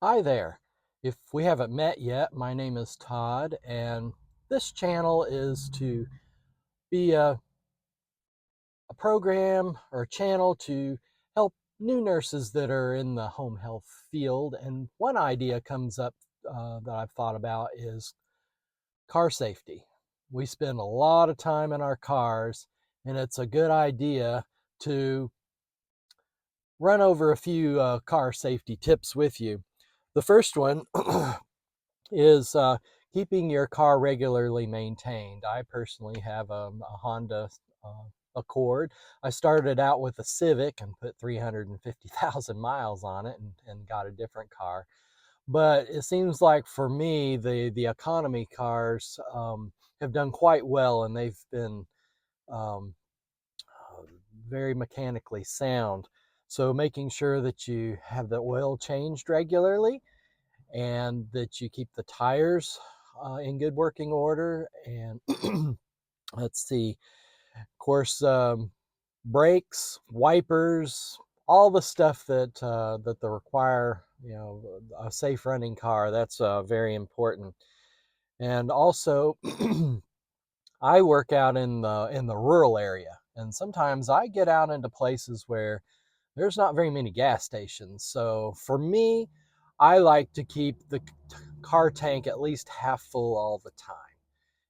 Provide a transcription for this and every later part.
Hi there. If we haven't met yet, my name is Todd, and this channel is to be a program or a channel to help new nurses that are in the home health field. And one idea comes up that I've thought about is car safety. We spend a lot of time in our cars, and it's a good idea to run over a few car safety tips with you. The first one is keeping your car regularly maintained. I personally have a Honda Accord. I started out with a Civic and put 350,000 miles on it and got a different car. But it seems like for me, the economy cars have done quite well, and they've been um, very mechanically sound. So making sure that you have the oil changed regularly and that you keep the tires in good working order. And let's see, of course, brakes, wipers, all the stuff that they require, a safe running car. That's very important. And also, I work out in the rural area, and sometimes I get out into places where there's not very many gas stations. So for me, I like to keep the car tank at least half full all the time.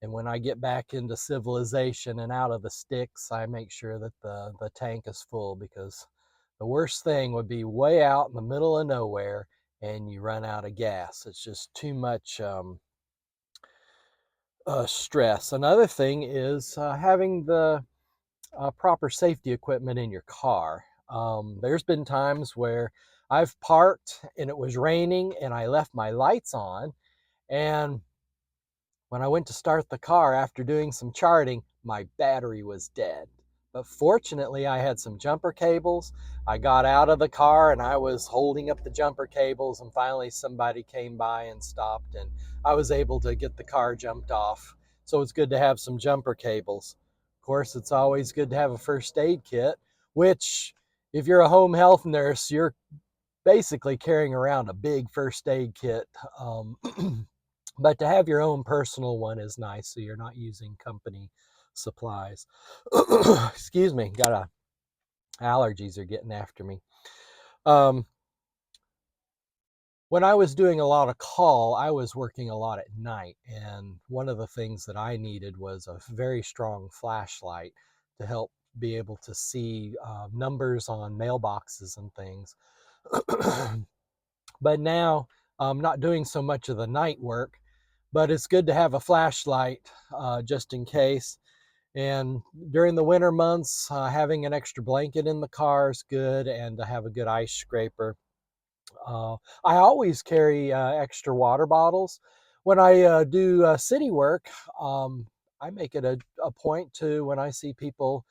And when I get back into civilization and out of the sticks, I make sure that the tank is full, because the worst thing would be way out in the middle of nowhere and you run out of gas. It's just too much stress. Another thing is having the proper safety equipment in your car. There's been times where I've parked and it was raining and I left my lights on. And when I went to start the car after doing some charting, my battery was dead. But fortunately, I had some jumper cables. I got out of the car and I was holding up the jumper cables, and finally somebody came by and stopped, and I was able to get the car jumped off. So it's good to have some jumper cables. Of course, it's always good to have a first aid kit, which, if you're a home health nurse, you're basically carrying around a big first aid kit. Um, but to have your own personal one is nice, so you're not using company supplies. Excuse me, got allergies are getting after me. Um, when I was doing a lot of call, I was working a lot at night, and one of the things that I needed was a very strong flashlight to help be able to see numbers on mailboxes and things. But now I'm not doing so much of the night work, but it's good to have a flashlight just in case. And during the winter months, having an extra blanket in the car is good, and to have a good ice scraper. I always carry extra water bottles. When I do city work, I make it a point to, when I see people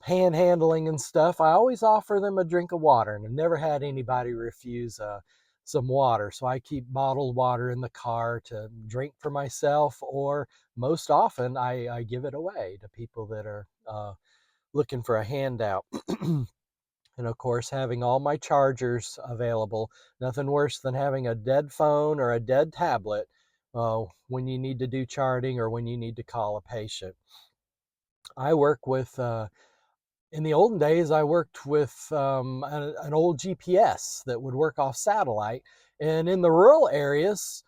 panhandling and stuff, I always offer them a drink of water, and I've never had anybody refuse some water. So I keep bottled water in the car to drink for myself, or most often I give it away to people that are looking for a handout. And of course, having all my chargers available. Nothing worse than having a dead phone or a dead tablet when you need to do charting or when you need to call a patient. I work with in the olden days, I worked with an old GPS that would work off satellite. And in the rural areas,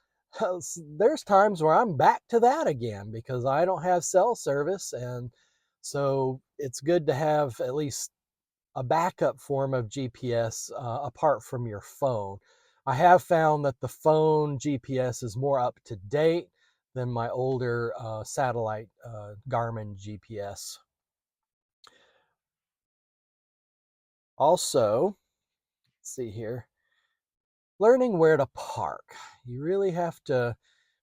there's times where I'm back to that again because I don't have cell service. And so it's good to have at least a backup form of GPS apart from your phone. I have found that the phone GPS is more up to date than my older satellite Garmin GPS. Also, let's see here, learning where to park. You really have to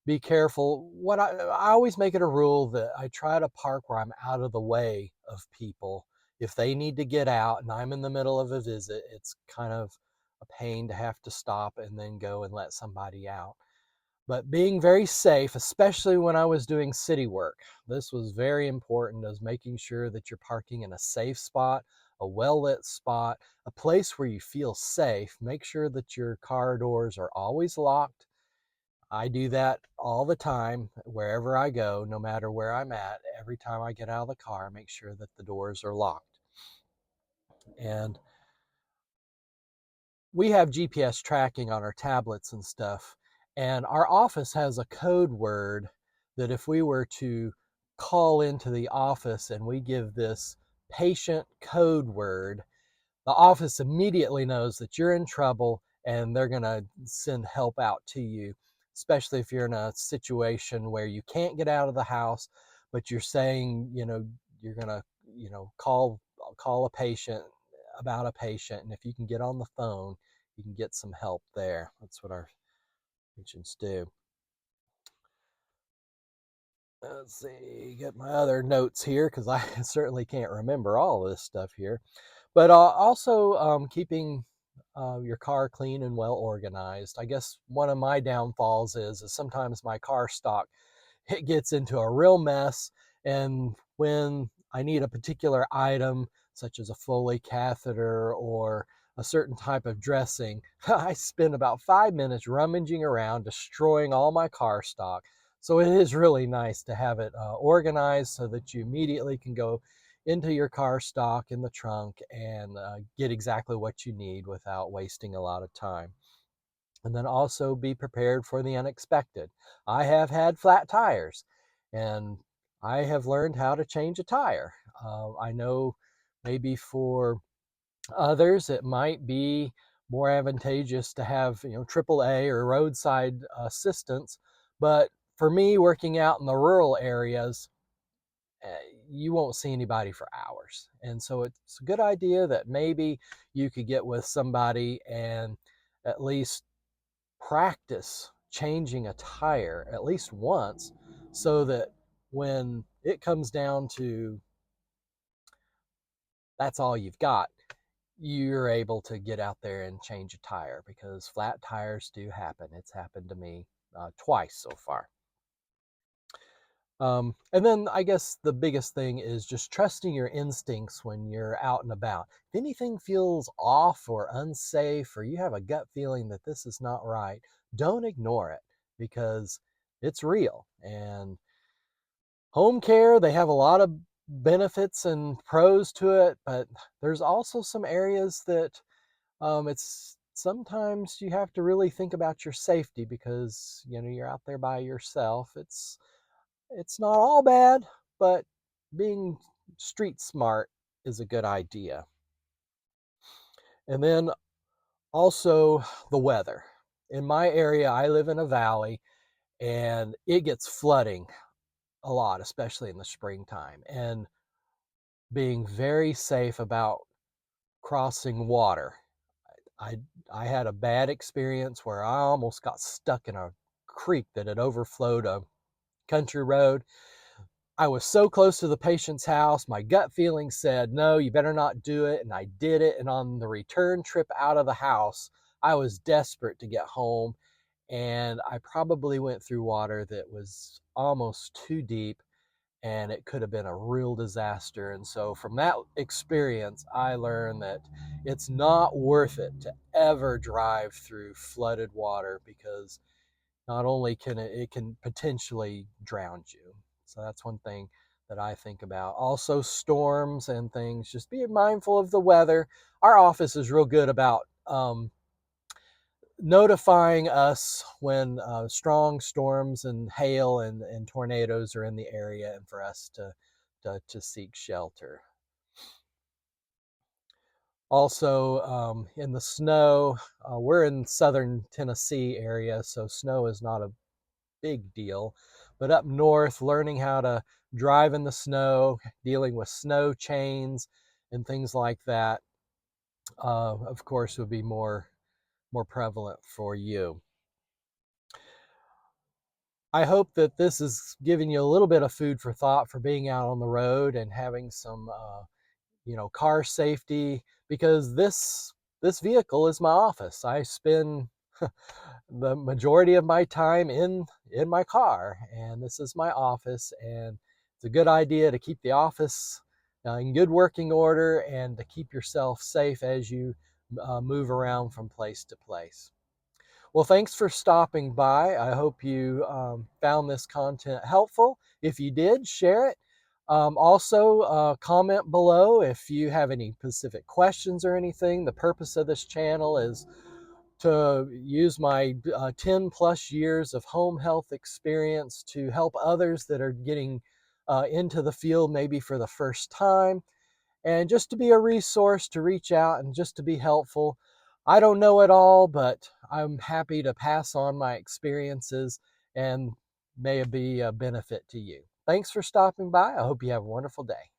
be careful. I always make it a rule that I try to park where I'm out of the way of people. If they need to get out and I'm in the middle of a visit, it's kind of a pain to have to stop and then go and let somebody out. But being very safe, especially when I was doing city work, this was very important, as making sure that you're parking in a safe spot a well-lit spot, a place where you feel safe. Make sure that your car doors are always locked. I do that all the time, wherever I go, no matter where I'm at. Every time I get out of the car, make sure that the doors are locked. And we have GPS tracking on our tablets and stuff. And our office has a code word that if we were to call into the office and we give this patient code word, the office immediately knows that you're in trouble and they're going to send help out to you, especially if you're in a situation where you can't get out of the house, but you're saying, you're going to, call a patient about a patient. And if you can get on the phone, you can get some help there. That's what our patients do. Let's see, get my other notes here because I certainly can't remember all of this stuff here. But also keeping your car clean and well organized. I guess one of my downfalls is sometimes my car stock, it gets into a real mess. And when I need a particular item, such as a Foley catheter or a certain type of dressing, I spend about 5 minutes rummaging around, destroying all my car stock. So it is really nice to have it organized so that you immediately can go into your car stock in the trunk and get exactly what you need without wasting a lot of time. And then also be prepared for the unexpected. I have had flat tires and I have learned how to change a tire. I know maybe for others it might be more advantageous to have AAA or roadside assistance, but for me, working out in the rural areas, you won't see anybody for hours. And so it's a good idea that maybe you could get with somebody and at least practice changing a tire at least once, so that when it comes down to that's all you've got, you're able to get out there and change a tire, because flat tires do happen. It's happened to me twice so far. And then I guess the biggest thing is just trusting your instincts when you're out and about. If anything feels off or unsafe, or you have a gut feeling that this is not right, don't ignore it, because it's real. And home care, they have a lot of benefits and pros to it, but there's also some areas that it's sometimes you have to really think about your safety, because you're out there by yourself. It's not all bad, but being street smart is a good idea. And then also the weather. In my area, I live in a valley and it gets flooding a lot, especially in the springtime. And being very safe about crossing water. I I had a bad experience where I almost got stuck in a creek that had overflowed a country road. I was so close to the patient's house. My gut feeling said, no, you better not do it. And I did it. And on the return trip out of the house, I was desperate to get home. And I probably went through water that was almost too deep, and it could have been a real disaster. And so from that experience, I learned that it's not worth it to ever drive through flooded water, because not only can it can potentially drown you. So that's one thing that I think about. Also, storms and things, just be mindful of the weather. Our office is real good about notifying us when strong storms and hail and tornadoes are in the area, and for us to seek shelter. Also, in the snow, we're in southern Tennessee area, so snow is not a big deal. But up north, learning how to drive in the snow, dealing with snow chains and things like that, of course, would be more prevalent for you. I hope that this is giving you a little bit of food for thought for being out on the road and having some, car safety, because this vehicle is my office. I spend the majority of my time in my car, and this is my office, and it's a good idea to keep the office in good working order and to keep yourself safe as you move around from place to place. Well, thanks for stopping by. I hope you found this content helpful. If you did, share it. Also, comment below if you have any specific questions or anything. The purpose of this channel is to use my 10 plus years of home health experience to help others that are getting into the field maybe for the first time, and just to be a resource to reach out and just to be helpful. I don't know it all, but I'm happy to pass on my experiences and may it be a benefit to you. Thanks for stopping by. I hope you have a wonderful day.